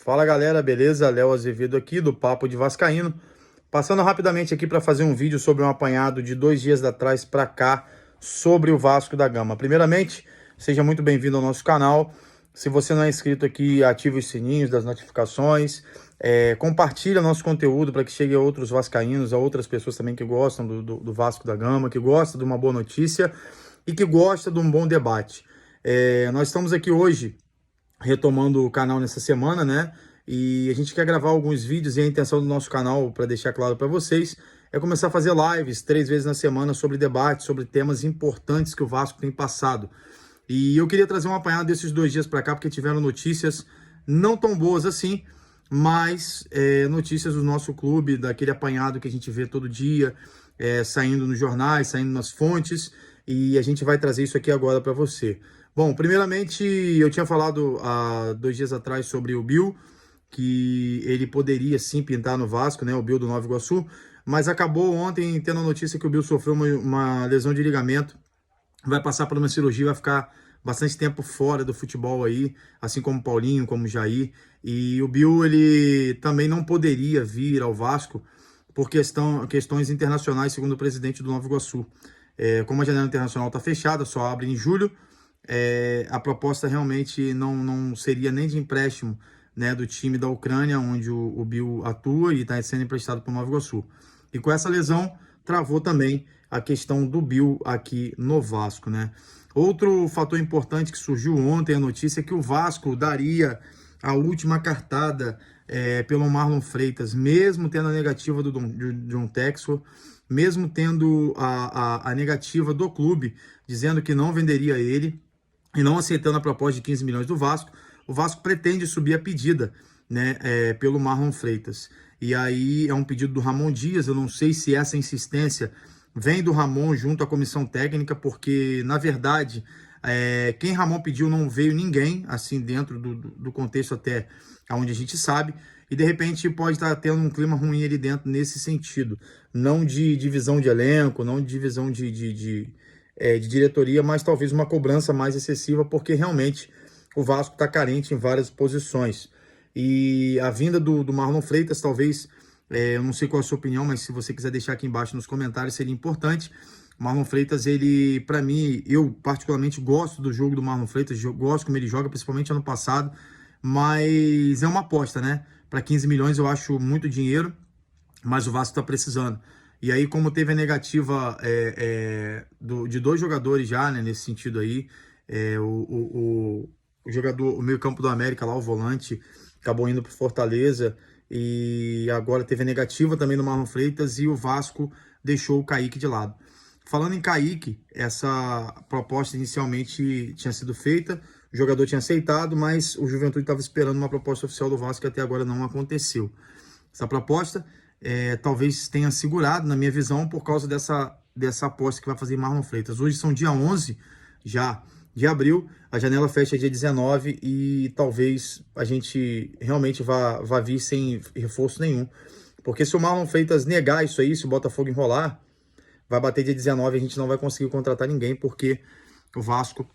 Fala galera, beleza? Léo Azevedo aqui do Papo de Vascaíno. Passando rapidamente aqui para fazer um vídeo sobre um apanhado de 2 dias atrás para cá sobre o Vasco da Gama. Primeiramente, seja muito bem-vindo ao nosso canal. Se você não é inscrito aqui, ative os sininhos das notificações. Compartilha nosso conteúdo para que chegue a outros vascaínos, a outras pessoas também que gostam do Vasco da Gama, que gostam de uma boa notícia e que gostam de um bom debate. Nós estamos aqui hoje retomando o canal nessa semana, né? E a gente quer gravar alguns vídeos e a intenção do nosso canal, para deixar claro para vocês, é começar a fazer lives 3 vezes na semana sobre debates, sobre temas importantes que o Vasco tem passado. E eu queria trazer um apanhado desses 2 dias para cá, porque tiveram notícias não tão boas assim, mas notícias do nosso clube, daquele apanhado que a gente vê todo dia, saindo nos jornais, saindo nas fontes, e a gente vai trazer isso aqui agora para você. Bom, primeiramente, eu tinha falado há 2 dias atrás sobre o Bill, que ele poderia sim pintar no Vasco, né, o Bill do Nova Iguaçu, mas acabou ontem tendo a notícia que o Bill sofreu uma lesão de ligamento, vai passar por uma cirurgia, vai ficar bastante tempo fora do futebol aí, assim como o Paulinho, como o Jair, e o Bill, ele também não poderia vir ao Vasco por questões internacionais, segundo o presidente do Nova Iguaçu. Como a janela internacional está fechada, só abre em julho, a proposta realmente não seria nem de empréstimo, né, do time da Ucrânia, onde o Bill atua e está sendo emprestado para o Nova Iguaçu. E com essa lesão, travou também a questão do Bill aqui no Vasco, né? Outro fator importante que surgiu ontem, a notícia é que o Vasco daria a última cartada pelo Marlon Freitas, mesmo tendo a negativa do John Textor, mesmo tendo a negativa do clube, dizendo que não venderia ele, e não aceitando a proposta de 15 milhões do Vasco, o Vasco pretende subir a pedida, né, pelo Marlon Freitas. E aí é um pedido do Ramon Dias, eu não sei se essa insistência vem do Ramon junto à comissão técnica, porque, na verdade, quem Ramon pediu não veio ninguém, assim, dentro do contexto até onde a gente sabe, e de repente pode estar tendo um clima ruim ali dentro nesse sentido. Não de divisão de elenco, não de divisão de diretoria, mas talvez uma cobrança mais excessiva, porque realmente o Vasco está carente em várias posições. E a vinda do Marlon Freitas, talvez, eu não sei qual é a sua opinião, mas se você quiser deixar aqui embaixo nos comentários, seria importante. O Marlon Freitas, ele, para mim, eu particularmente gosto do jogo do Marlon Freitas, gosto como ele joga, principalmente ano passado, mas é uma aposta, né? Para 15 milhões eu acho muito dinheiro, mas o Vasco está precisando. E aí, como teve a negativa de 2 jogadores já, né, nesse sentido aí, o jogador, o meio-campo do América lá, o volante, acabou indo para Fortaleza, e agora teve a negativa também do Marlon Freitas, e o Vasco deixou o Kaique de lado. Falando em Kaique, essa proposta inicialmente tinha sido feita, o jogador tinha aceitado, mas o Juventude estava esperando uma proposta oficial do Vasco que até agora não aconteceu. Essa proposta talvez tenha segurado, na minha visão, por causa dessa aposta que vai fazer Marlon Freitas. Hoje são dia 11 já de abril, a janela fecha dia 19 e talvez a gente realmente vá vir sem reforço nenhum. Porque se o Marlon Freitas negar isso aí, se o Botafogo enrolar, vai bater dia 19 e a gente não vai conseguir contratar ninguém, porque o Vasco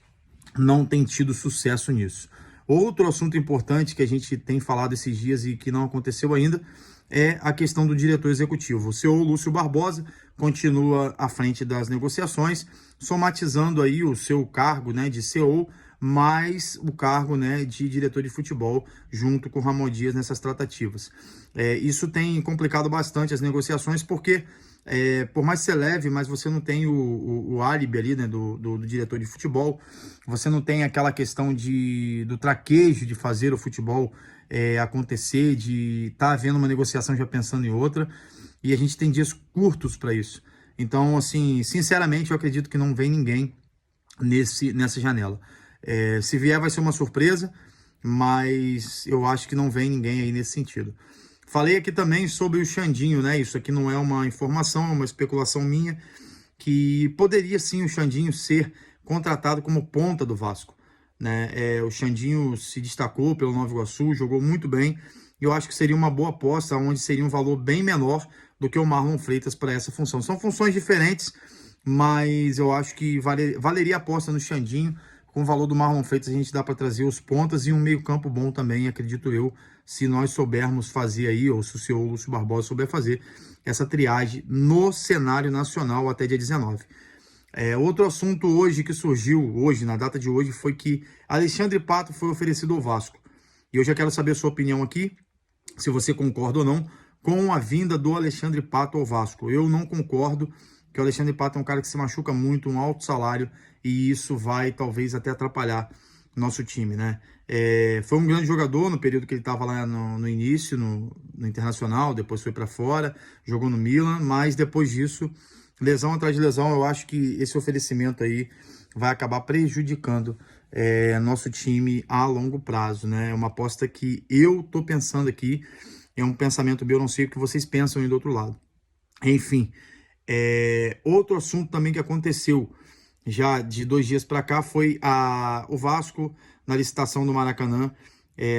não tem tido sucesso nisso. Outro assunto importante que a gente tem falado esses dias e que não aconteceu ainda é a questão do diretor executivo. O CEO Lúcio Barbosa continua à frente das negociações, somatizando aí o seu cargo, né, de CEO, mais o cargo, né, de diretor de futebol, junto com o Ramon Dias nessas tratativas. Isso tem complicado bastante as negociações, porque por mais que você leve, mas você não tem o álibi ali, né, do diretor de futebol, você não tem aquela questão do traquejo de fazer o futebol acontecer, de estar havendo uma negociação já pensando em outra, e a gente tem dias curtos para isso. Então, assim, sinceramente, eu acredito que não vem ninguém nessa janela. Se vier, vai ser uma surpresa, mas eu acho que não vem ninguém aí nesse sentido. Falei aqui também sobre o Xandinho, né? Isso aqui não é uma informação, é uma especulação minha, que poderia sim o Xandinho ser contratado como ponta do Vasco, né? O Xandinho se destacou pelo Nova Iguaçu, jogou muito bem, e eu acho que seria uma boa aposta, onde seria um valor bem menor do que o Marlon Freitas para essa função. São funções diferentes, mas eu acho que valeria a aposta no Xandinho, com o valor do Marlon Freitas a gente dá para trazer os pontas e um meio campo bom também, acredito eu, se nós soubermos fazer aí, ou se o senhor Lúcio Barbosa souber fazer essa triagem no cenário nacional até dia 19. Outro assunto hoje que surgiu, na data de hoje, foi que Alexandre Pato foi oferecido ao Vasco. E eu já quero saber a sua opinião aqui, se você concorda ou não, com a vinda do Alexandre Pato ao Vasco. Eu não concordo, que o Alexandre Pato é um cara que se machuca muito, um alto salário, e isso vai talvez até atrapalhar nosso time, né? Foi um grande jogador no período que ele estava lá no início, no Internacional, depois foi para fora, jogou no Milan, mas depois disso, lesão atrás de lesão, eu acho que esse oferecimento aí vai acabar prejudicando nosso time a longo prazo, né? É uma aposta que eu tô pensando aqui, é um pensamento meu, não sei o que vocês pensam aí do outro lado. Enfim, outro assunto também que aconteceu já de 2 dias para cá foi o Vasco, na licitação do Maracanã,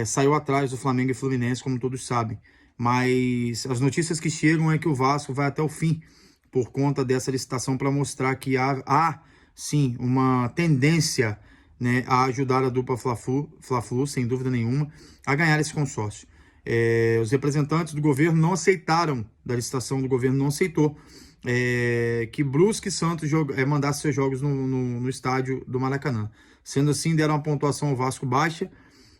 saiu atrás do Flamengo e Fluminense, como todos sabem. Mas as notícias que chegam é que o Vasco vai até o fim por conta dessa licitação, para mostrar que há sim uma tendência, né, a ajudar a dupla Fla-Flu, sem dúvida nenhuma, a ganhar esse consórcio. Os representantes do governo não aceitaram, da licitação do governo não aceitou, que Brusque e Santos mandasse seus jogos no estádio do Maracanã. Sendo assim, deram uma pontuação ao Vasco baixa,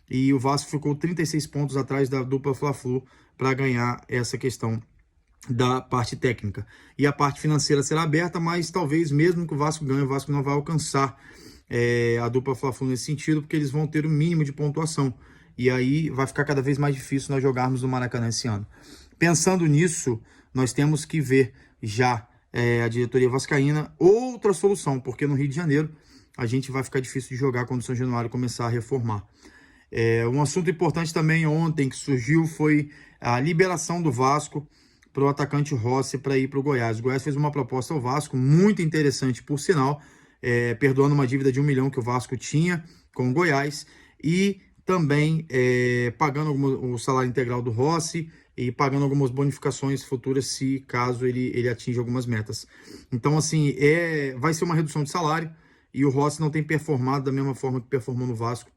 e o Vasco ficou 36 pontos atrás da dupla Fla-Flu para ganhar essa questão da parte técnica. E a parte financeira será aberta, mas talvez mesmo que o Vasco ganhe, o Vasco não vai alcançar a dupla Fla-Flu nesse sentido, porque eles vão ter o mínimo de pontuação. E aí vai ficar cada vez mais difícil nós jogarmos no Maracanã esse ano. Pensando nisso, nós temos que ver já a diretoria vascaína outra solução, porque no Rio de Janeiro a gente vai ficar difícil de jogar quando o São Januário começar a reformar. Um assunto importante também ontem que surgiu foi a liberação do Vasco para o atacante Rossi para ir para o Goiás. O Goiás fez uma proposta ao Vasco, muito interessante por sinal, perdoando uma dívida de 1 milhão que o Vasco tinha com o Goiás, e também pagando o salário integral do Rossi e pagando algumas bonificações futuras se caso ele atinja algumas metas. Então, assim, vai ser uma redução de salário, e o Rossi não tem performado da mesma forma que performou no Vasco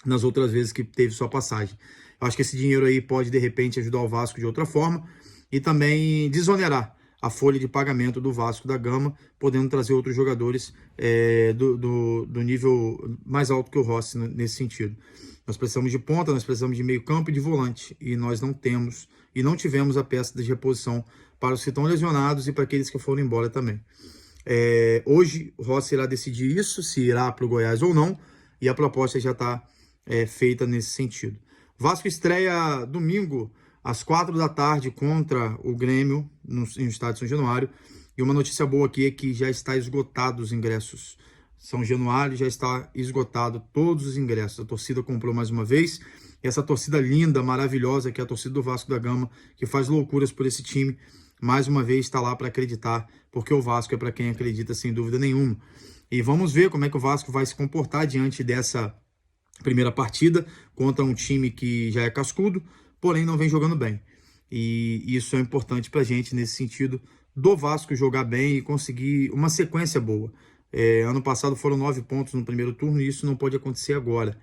nas outras vezes que teve sua passagem. Eu acho que esse dinheiro aí pode, de repente, ajudar o Vasco de outra forma e também desonerar a folha de pagamento do Vasco da Gama, podendo trazer outros jogadores do nível mais alto que o Rossi nesse sentido. Nós precisamos de ponta, nós precisamos de meio campo e de volante, e nós não temos e não tivemos a peça de reposição para os que estão lesionados e para aqueles que foram embora também. Hoje o Rossi irá decidir isso, se irá para o Goiás ou não, e a proposta já está feita nesse sentido. Vasco estreia domingo às 4 da tarde contra o Grêmio no estádio São Januário, e uma notícia boa aqui é que já está esgotado os ingressos. São Januário já está esgotado todos os ingressos. A torcida comprou mais uma vez. Essa torcida linda, maravilhosa, que é a torcida do Vasco da Gama, que faz loucuras por esse time, mais uma vez está lá para acreditar, porque o Vasco é para quem acredita, sem dúvida nenhuma. E vamos ver como é que o Vasco vai se comportar diante dessa primeira partida contra um time que já é cascudo, porém não vem jogando bem. E isso é importante para a gente nesse sentido do Vasco jogar bem e conseguir uma sequência boa. Ano passado foram 9 pontos no primeiro turno, e isso não pode acontecer agora.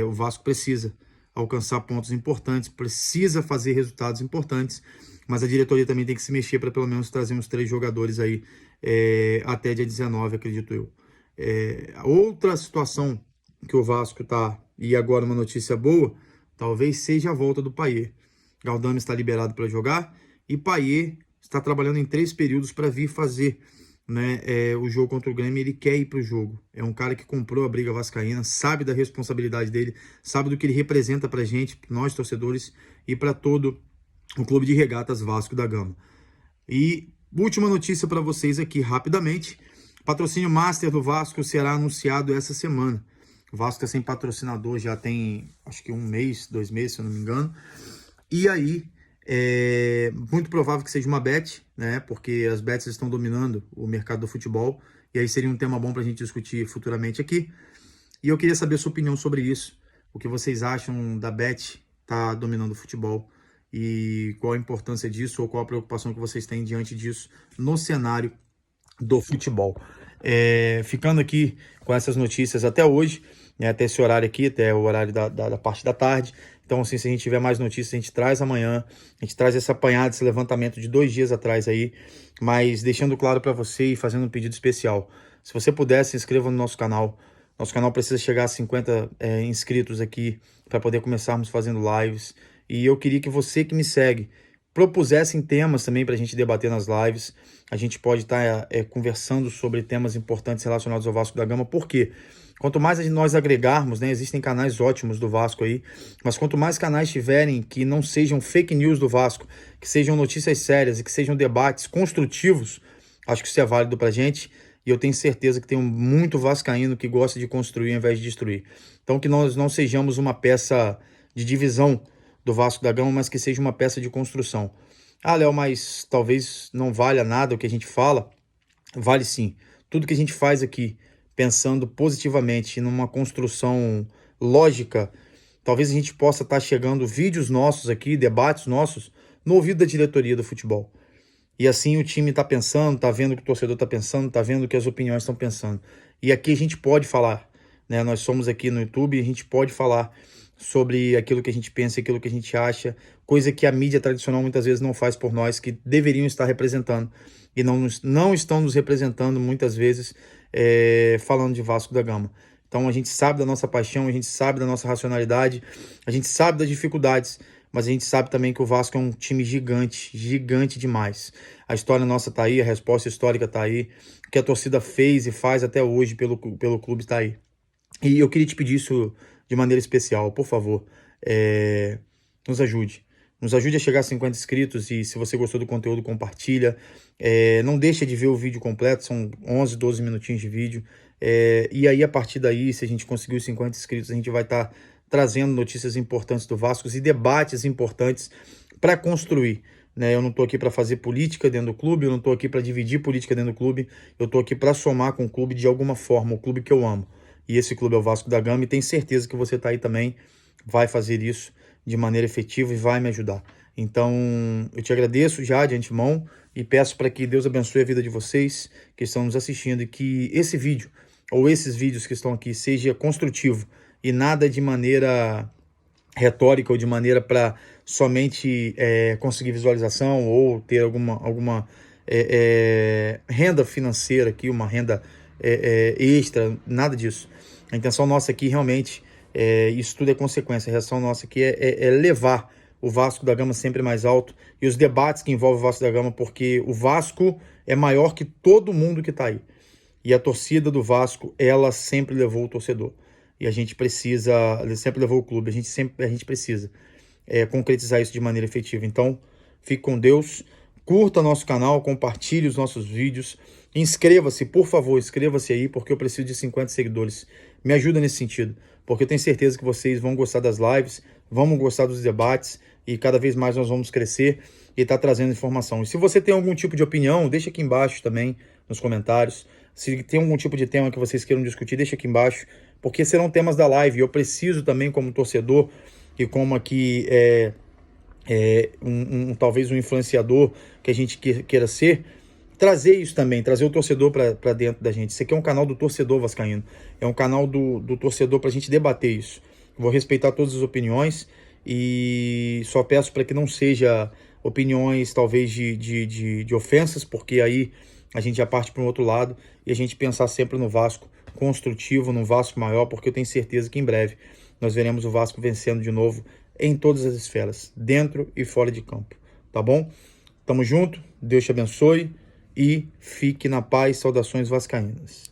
O Vasco precisa alcançar pontos importantes, precisa fazer resultados importantes, mas a diretoria também tem que se mexer para pelo menos trazer uns 3 jogadores aí até dia 19, acredito eu. Outra situação que o Vasco está, e agora uma notícia boa, talvez seja a volta do Payet. Galdame está liberado para jogar, e Payet está trabalhando em 3 períodos para vir fazer, né, o jogo contra o Grêmio. Ele quer ir para o jogo. É um cara que comprou a briga vascaína, sabe da responsabilidade dele, sabe do que ele representa para a gente, nós torcedores, e para todo o Clube de Regatas Vasco da Gama. E última notícia para vocês aqui, rapidamente: patrocínio Master do Vasco será anunciado essa semana. O Vasco está sem patrocinador já tem, acho que 1 mês, 2 meses, se eu não me engano. E aí, muito provável que seja uma bet, né? Porque as bets estão dominando o mercado do futebol. E aí seria um tema bom para a gente discutir futuramente aqui. E eu queria saber a sua opinião sobre isso. O que vocês acham da bet tá dominando o futebol? E qual a importância disso, ou qual a preocupação que vocês têm diante disso no cenário do futebol? ficando aqui com essas notícias até hoje, né, até esse horário aqui, até o horário da parte da tarde. Então, assim, se a gente tiver mais notícias, a gente traz amanhã, a gente traz essa apanhada, esse levantamento de 2 dias atrás aí, mas deixando claro para você e fazendo um pedido especial. Se você puder, se inscreva no nosso canal. Nosso canal precisa chegar a 50 inscritos aqui para poder começarmos fazendo lives. E eu queria que você que me segue propusessem temas também para a gente debater nas lives. A gente pode estar conversando sobre temas importantes relacionados ao Vasco da Gama. Por quê? Quanto mais nós agregarmos, né, existem canais ótimos do Vasco aí, mas quanto mais canais tiverem que não sejam fake news do Vasco, que sejam notícias sérias e que sejam debates construtivos, acho que isso é válido pra gente. E eu tenho certeza que tem muito vascaíno que gosta de construir ao invés de destruir. Então que nós não sejamos uma peça de divisão do Vasco da Gama, mas que seja uma peça de construção. Ah, Léo, mas talvez não valha nada o que a gente fala. Vale sim. Tudo que a gente faz aqui, pensando positivamente numa construção lógica, talvez a gente possa estar chegando vídeos nossos aqui, debates nossos, no ouvido da diretoria do futebol. E assim o time está pensando, está vendo o que o torcedor está pensando, está vendo o que as opiniões estão pensando. E aqui a gente pode falar, né? Nós somos aqui no YouTube, a gente pode falar sobre aquilo que a gente pensa, aquilo que a gente acha, coisa que a mídia tradicional muitas vezes não faz por nós, que deveriam estar representando e não estão nos representando muitas vezes falando de Vasco da Gama. Então a gente sabe da nossa paixão, a gente sabe da nossa racionalidade, a gente sabe das dificuldades, mas a gente sabe também que o Vasco é um time gigante, gigante demais. A história nossa tá aí, a resposta histórica tá aí, o que a torcida fez e faz até hoje pelo clube tá aí. E eu queria te pedir isso de maneira especial, por favor, nos ajude. Nos ajude a chegar a 50 inscritos e se você gostou do conteúdo, compartilha. Não deixa de ver o vídeo completo, são 11, 12 minutinhos de vídeo. E aí, a partir daí, se a gente conseguir os 50 inscritos, a gente vai estar trazendo notícias importantes do Vasco e debates importantes para construir. Né? Eu não estou aqui para fazer política dentro do clube, eu não estou aqui para dividir política dentro do clube, eu estou aqui para somar com o clube de alguma forma, o clube que eu amo. E esse clube é o Vasco da Gama e tenho certeza que você está aí também, vai fazer isso de maneira efetiva e vai me ajudar. Então, eu te agradeço já de antemão e peço para que Deus abençoe a vida de vocês que estão nos assistindo e que esse vídeo, ou esses vídeos que estão aqui, seja construtivo e nada de maneira retórica ou de maneira para somente conseguir visualização ou ter alguma renda financeira aqui, uma renda extra, nada disso. A intenção nossa aqui realmente, isso tudo é consequência, a reação nossa aqui é levar o Vasco da Gama sempre mais alto e os debates que envolvem o Vasco da Gama, porque o Vasco é maior que todo mundo que está aí. E a torcida do Vasco, ela sempre levou o torcedor. E a gente precisa, sempre levou o clube, a gente precisa concretizar isso de maneira efetiva. Então, fique com Deus, curta nosso canal, compartilhe os nossos vídeos, inscreva-se, por favor, inscreva-se aí, porque eu preciso de 50 seguidores. Me ajuda nesse sentido, porque eu tenho certeza que vocês vão gostar das lives, vão gostar dos debates, e cada vez mais nós vamos crescer e estar trazendo informação. E se você tem algum tipo de opinião, deixa aqui embaixo também, nos comentários. Se tem algum tipo de tema que vocês queiram discutir, deixa aqui embaixo, porque serão temas da live. Eu preciso também, como torcedor, e como aqui talvez um influenciador que a gente queira ser, trazer isso também, trazer o torcedor para dentro da gente. Isso aqui é um canal do torcedor vascaíno, é um canal do torcedor para a gente debater isso. Vou respeitar todas as opiniões e só peço para que não seja opiniões talvez de ofensas, porque aí a gente já parte para um outro lado e a gente pensar sempre no Vasco construtivo, no Vasco maior, porque eu tenho certeza que em breve nós veremos o Vasco vencendo de novo em todas as esferas, dentro e fora de campo, tá bom? Tamo junto, Deus te abençoe e fique na paz. Saudações vascaínas.